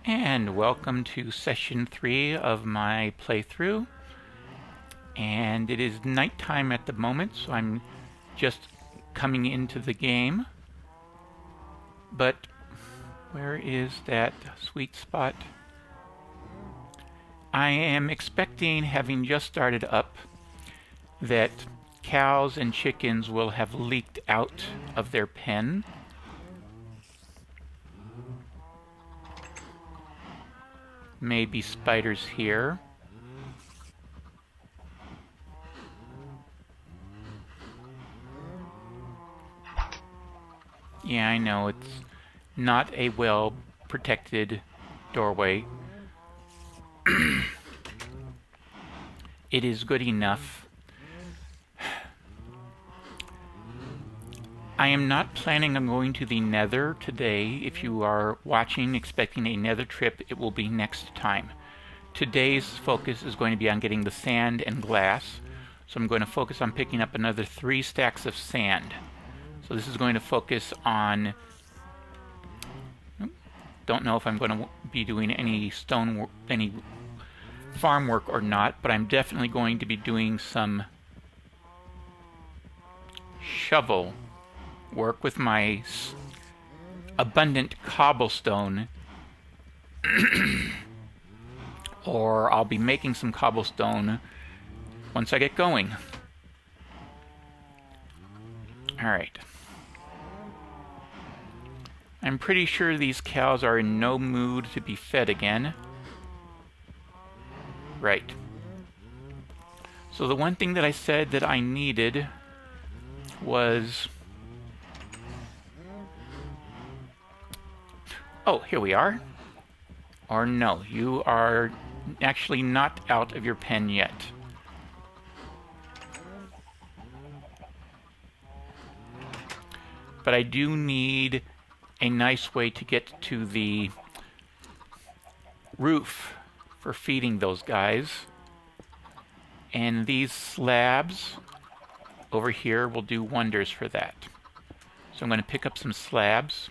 And welcome to session 3 of my playthrough. And it is nighttime at the moment, so I'm just coming into the game. But where is that sweet spot? I am expecting, having just started up, that cows and chickens will have leaked out of their pen. Maybe spiders here. Yeah, I know it's not a well protected doorway. It is good enough. I am not planning on going to the Nether today. If you are watching expecting a Nether trip, it will be next time. Today's focus is going to be on getting the sand and glass. So I'm going to focus on picking up another 3 stacks of sand. So this is going to focus on... Don't know if I'm going to be doing any stone work, any farm work or not, but I'm definitely going to be doing some shovel work with my abundant cobblestone. Or I'll be making some cobblestone once I get going. Alright. I'm pretty sure these cows are in no mood to be fed again. Right. So the one thing that I said that I needed was... Oh, here we are. Or no, you are actually not out of your pen yet. But I do need a nice way to get to the roof for feeding those guys. And these slabs over here will do wonders for that. So I'm going to pick up some slabs.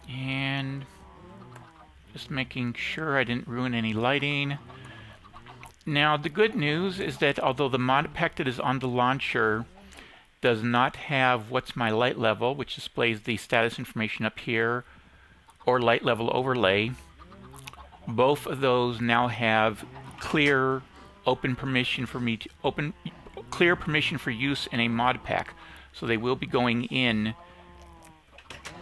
And just making sure I didn't ruin any lighting. Now the good news is that although the mod pack that is on the launcher does not have what's my light level, which displays the status information up here, or light level overlay, both of those now have clear permission for use in a mod pack. So they will be going in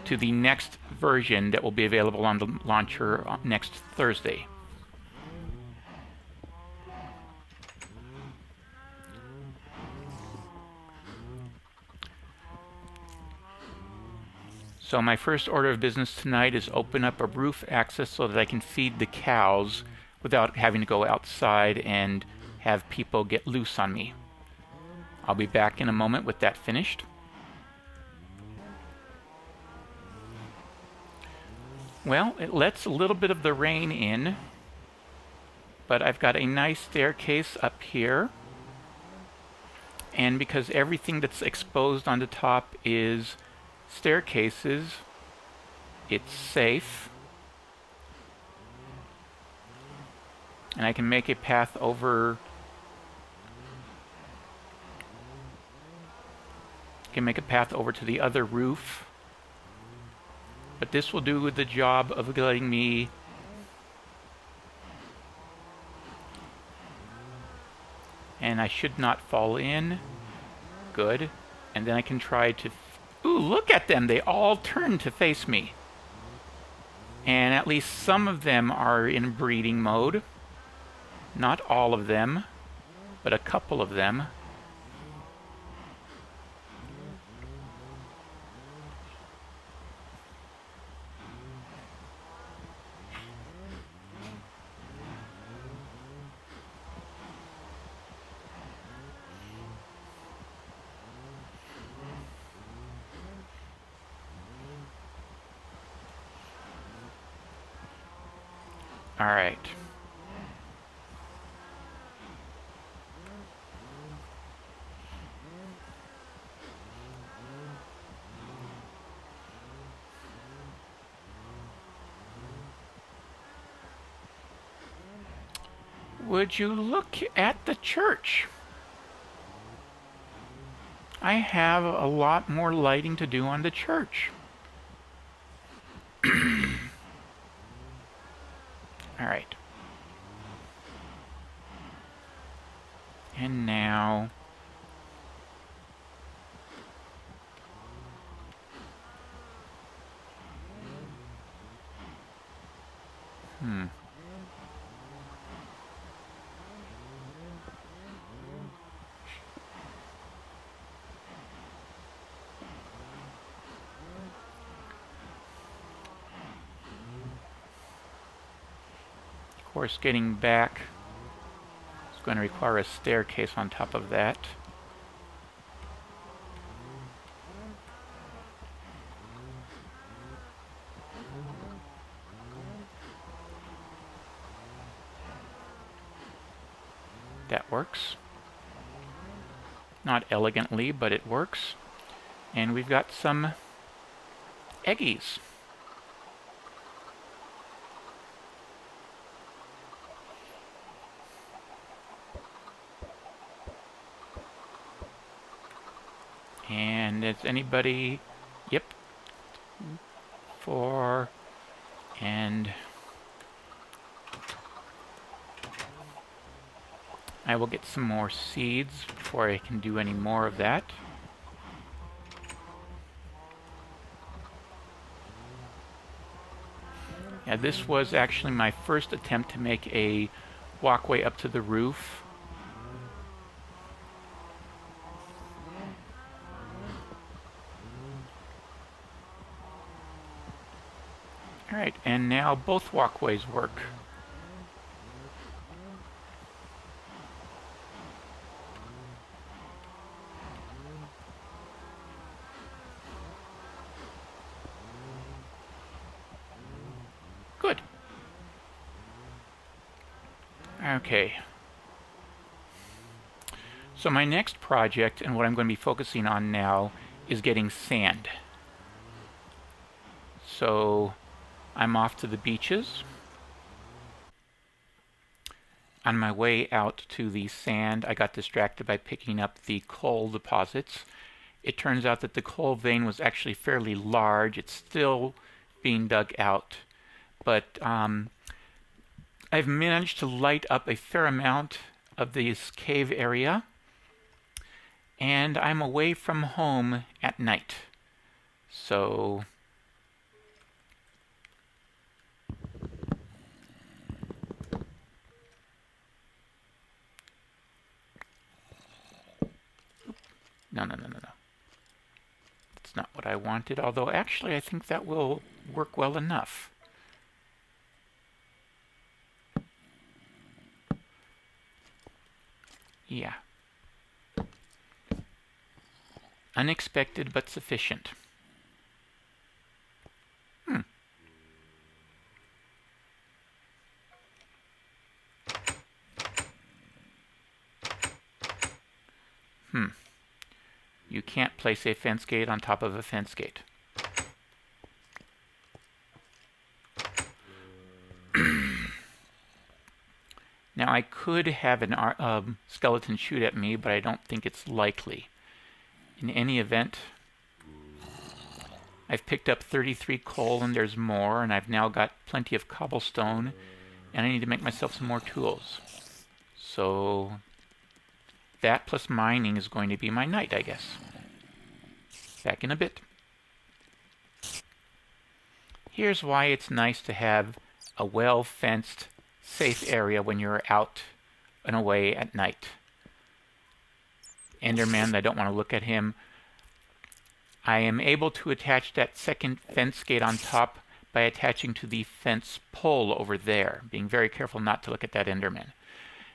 to the next version that will be available on the launcher next Thursday. So my first order of business tonight is open up a roof access so that I can feed the cows without having to go outside and have people get loose on me. I'll be back in a moment with that finished. Well, it lets a little bit of the rain in, but I've got a nice staircase up here. And because everything that's exposed on the top is staircases, it's safe. And I can make a path over. To the other roof. But this will do the job of letting me and I should not fall in. Good. And then I can try to... Ooh, look at them! They all turn to face me. And at least some of them are in breeding mode. Not all of them, but a couple of them. Alright. Would you look at the church? I have a lot more lighting to do on the church. All right. And now... Of course, getting back is going to require a staircase on top of that. That works. Not elegantly, but it works. And we've got some eggies. And is anybody... Yep. 4. And... I will get some more seeds before I can do any more of that. Yeah, this was actually my first attempt to make a walkway up to the roof. Alright, and now both walkways work. Good. Okay. So my next project, and what I'm going to be focusing on now, is getting sand. So I'm off to the beaches. On my way out to the sand, I got distracted by picking up the coal deposits. It turns out that the coal vein was actually fairly large. It's still being dug out. But I've managed to light up a fair amount of this cave area. And I'm away from home at night. So... No. That's not what I wanted, although actually I think that will work well enough. Yeah. Unexpected but sufficient. You can't place a fence gate on top of a fence gate. Now I could have an skeleton shoot at me, but I don't think it's likely. In any event, I've picked up 33 coal and there's more, and I've now got plenty of cobblestone, and I need to make myself some more tools. So that plus mining is going to be my night, I guess. Back in a bit. Here's why it's nice to have a well-fenced, safe area when you're out and away at night. Enderman, I don't want to look at him. I am able to attach that second fence gate on top by attaching to the fence pole over there, being very careful not to look at that Enderman.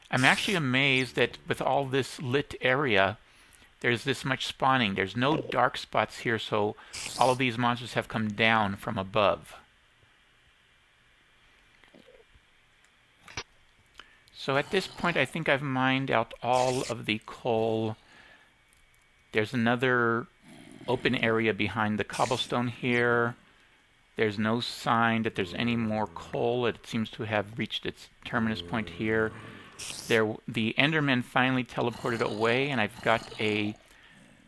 I'm actually amazed that with all this lit area, there's this much spawning. There's no dark spots here, so all of these monsters have come down from above. So at this point, I think I've mined out all of the coal. There's another open area behind the cobblestone here. There's no sign that there's any more coal. It seems to have reached its terminus point here. The Enderman finally teleported away, and I've got a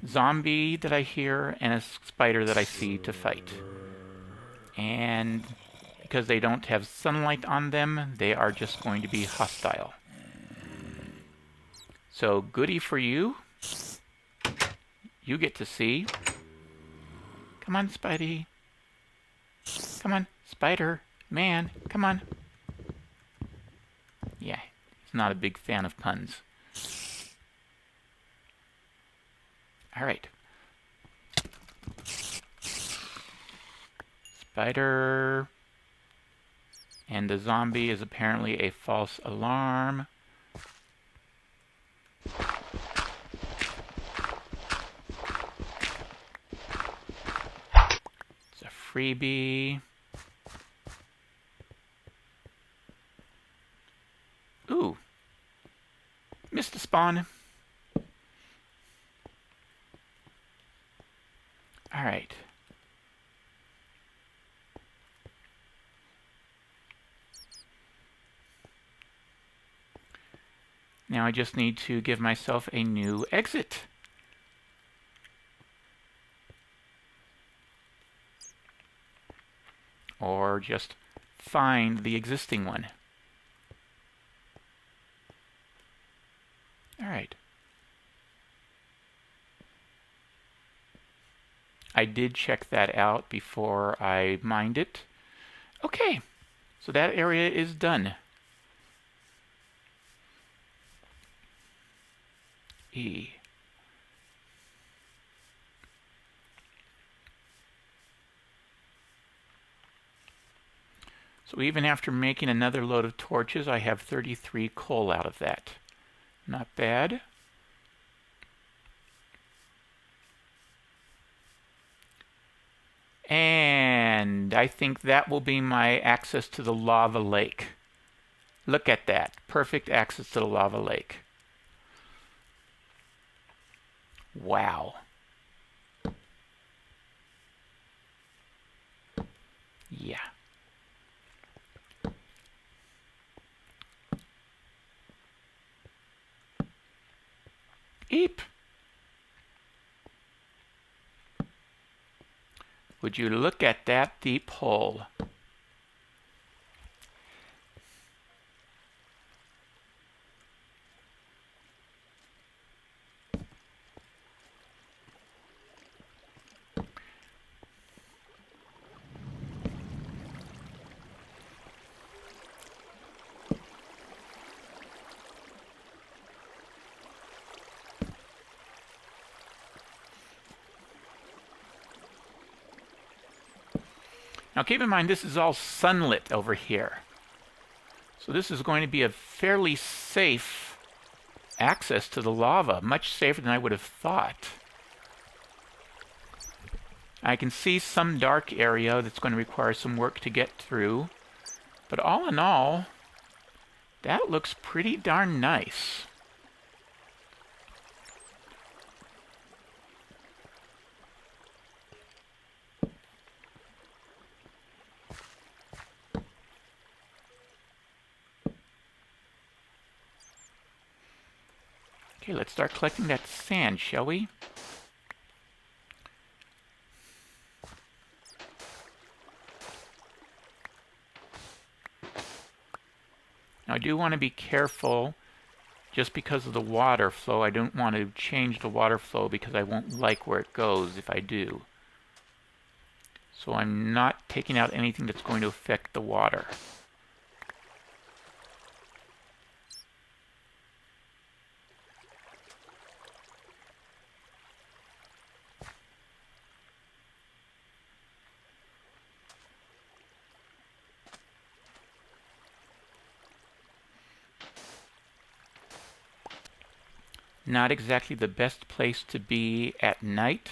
zombie that I hear and a spider that I see to fight. And because they don't have sunlight on them, they are just going to be hostile. So goody for you. You get to see. Come on, Spidey. Come on, Spider. Man, come on. Yeah, he's not a big fan of puns. All right. Spider. And the zombie is apparently a false alarm. It's a freebie. Ooh. Missed a spawn. All right. Now I just need to give myself a new exit. Or just find the existing one. All right. I did check that out before I mined it. Okay, so that area is done. E. So even after making another load of torches, I have 33 coal out of that. Not bad. And I think that will be my access to the lava lake. Look at that. Perfect access to the lava lake. Wow. Yeah. Eep. Would you look at that deep hole? Now keep in mind this is all sunlit over here. So this is going to be a fairly safe access to the lava, much safer than I would have thought. I can see some dark area that's going to require some work to get through, but all in all, that looks pretty darn nice. Okay, let's start collecting that sand, shall we? Now I do want to be careful just because of the water flow. I don't want to change the water flow because I won't like where it goes if I do. So I'm not taking out anything that's going to affect the water. Not exactly the best place to be at night.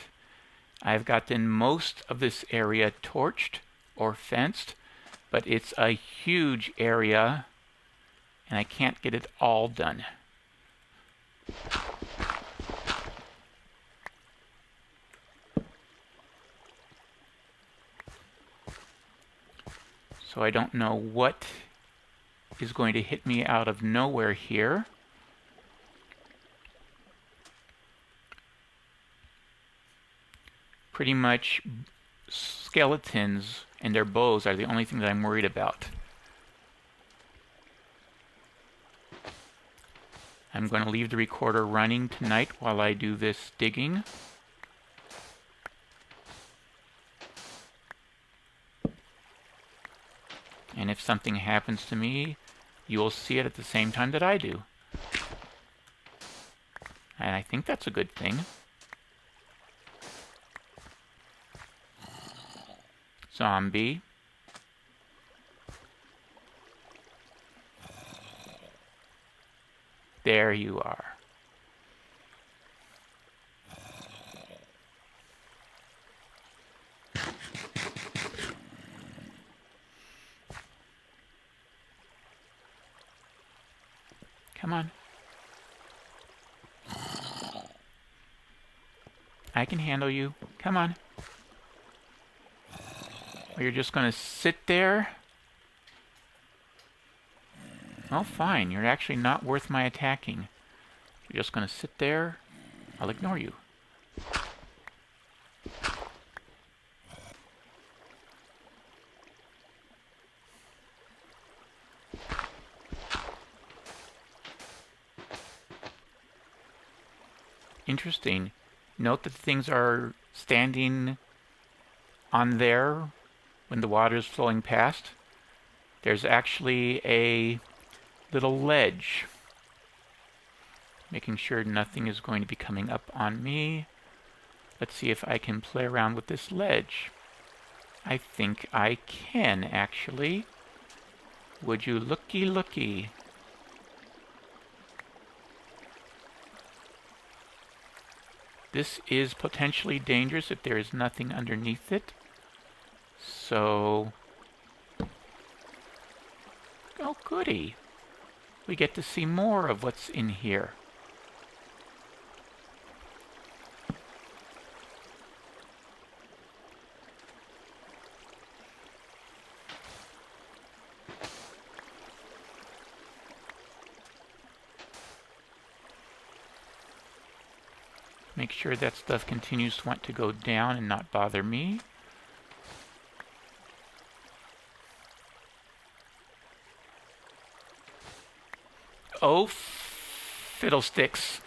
I've gotten most of this area torched or fenced, but it's a huge area and I can't get it all done. So I don't know what is going to hit me out of nowhere here. Pretty much skeletons and their bows are the only thing that I'm worried about. I'm going to leave the recorder running tonight while I do this digging. And if something happens to me, you'll see it at the same time that I do. And I think that's a good thing. Zombie. There you are. Come on. I can handle you. Come on. Or you're just going to sit there? Oh, fine. You're actually not worth my attacking. You're just going to sit there. I'll ignore you. Interesting. Note that things are standing on there when the water is flowing past. There's actually a little ledge. Making sure nothing is going to be coming up on me. Let's see if I can play around with this ledge. I think I can, actually. Would you looky looky? This is potentially dangerous if there is nothing underneath it. So... oh, goody. We get to see more of what's in here. Make sure that stuff continues to want to go down and not bother me. Oh, fiddlesticks.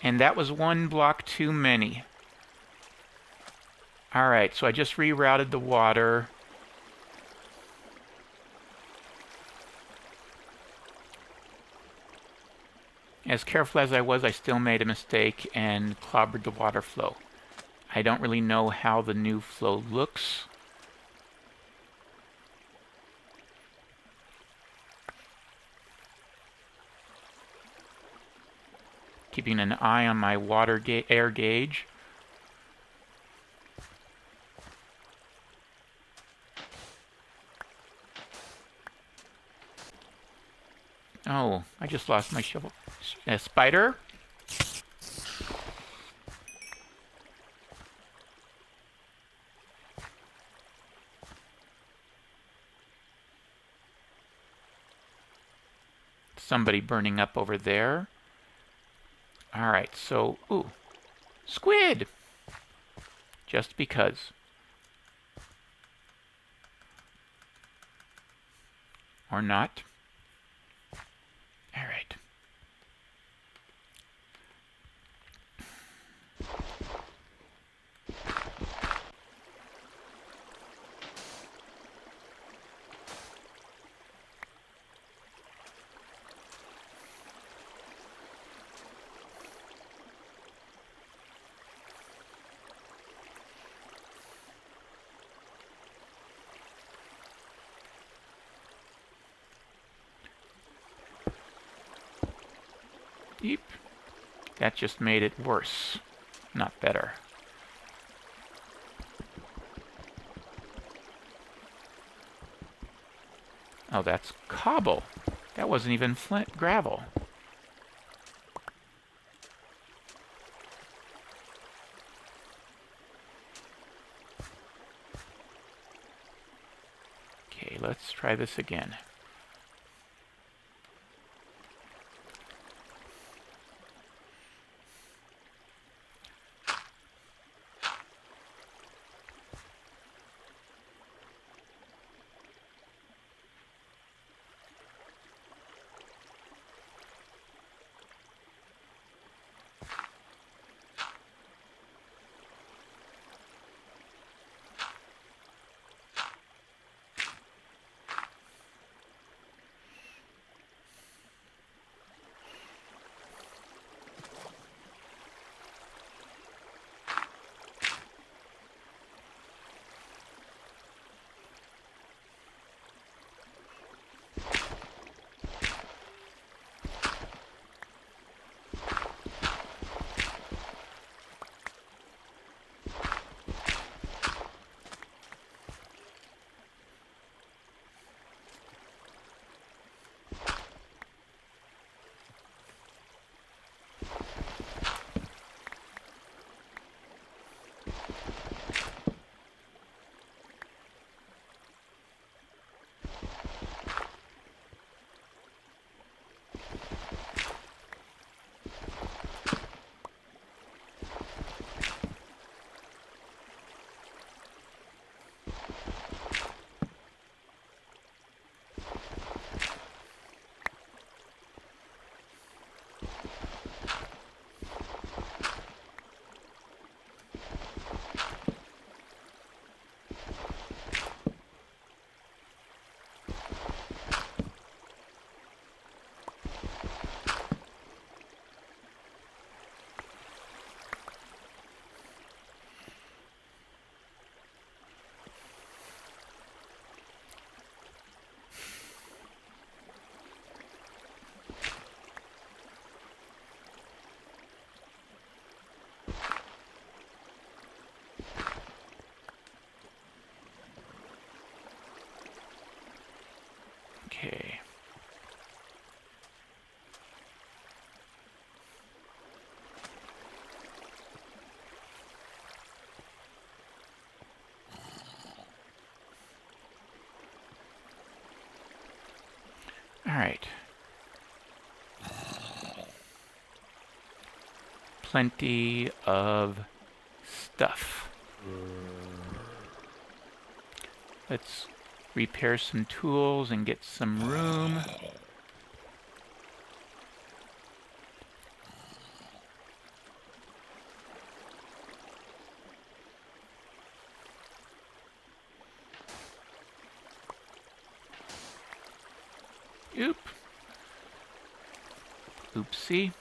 And that was one block too many. Alright, so I just rerouted the water. As careful as I was, I still made a mistake and clobbered the water flow. I don't really know how the new flow looks. Keeping an eye on my air gauge. Oh, I just lost my shovel. A spider? Somebody burning up over there. Alright, so, ooh, squid! Just because. Or not. Alright. Deep. That just made it worse, not better. Oh, that's cobble. That wasn't even flint gravel. Okay, let's try this again. Alright. Plenty of stuff. Let's repair some tools and get some room. Oop. Oopsie.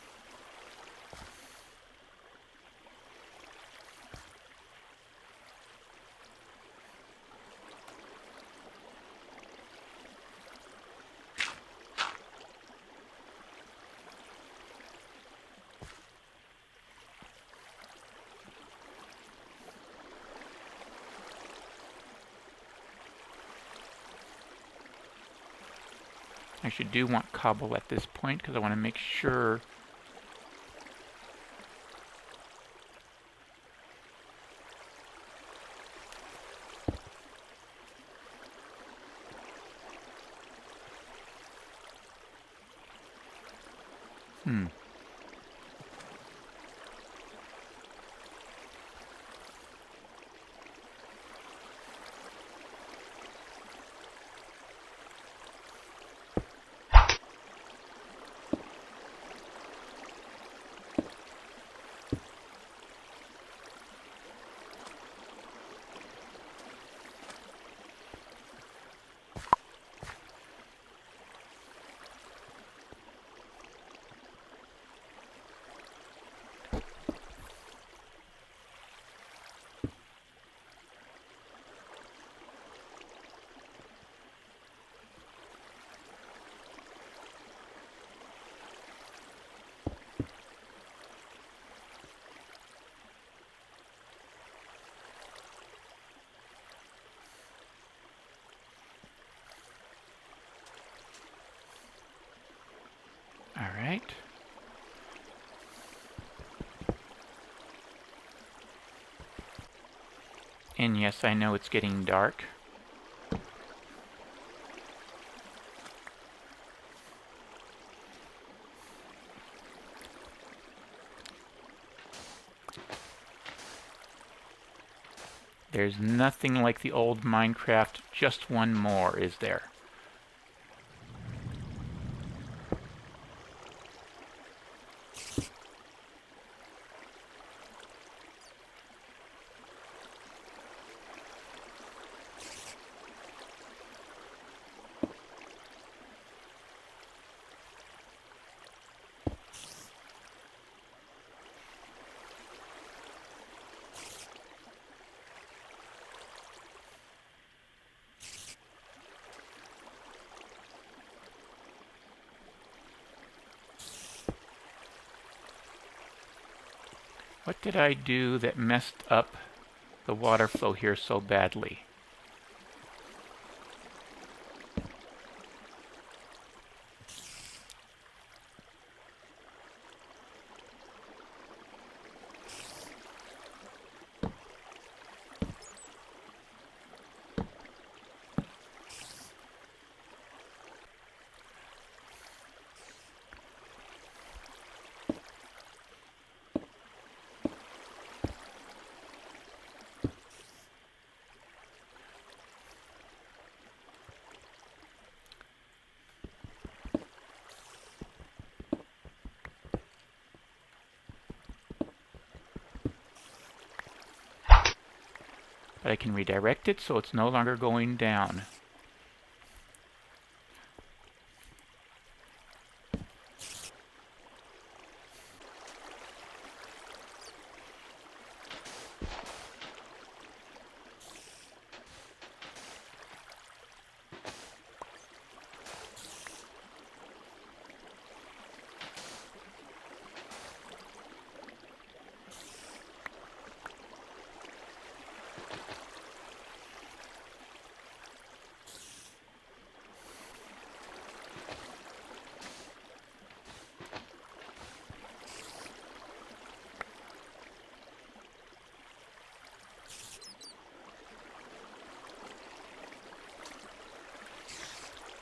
I actually do want cobble at this point because I want to make sure Alright. And yes, I know it's getting dark. There's nothing like the old Minecraft, just one more, is there? What did I do that messed up the water flow here so badly? But I can redirect it so it's no longer going down.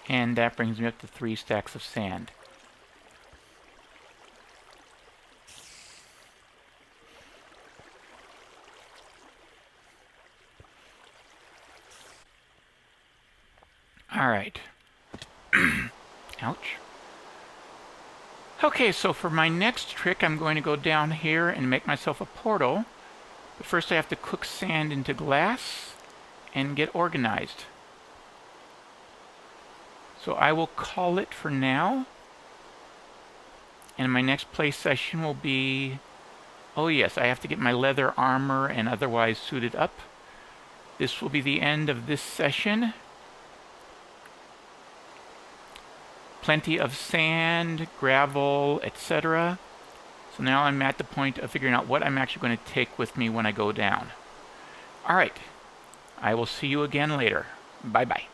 And that brings me up to 3 stacks of sand. Alright. Ouch. Okay, so for my next trick, I'm going to go down here and make myself a portal. But first I have to cook sand into glass and get organized. So I will call it for now. And my next play session will be... Oh yes, I have to get my leather armor and otherwise suited up. This will be the end of this session. Plenty of sand, gravel, etc. So now I'm at the point of figuring out what I'm actually going to take with me when I go down. Alright, I will see you again later. Bye-bye.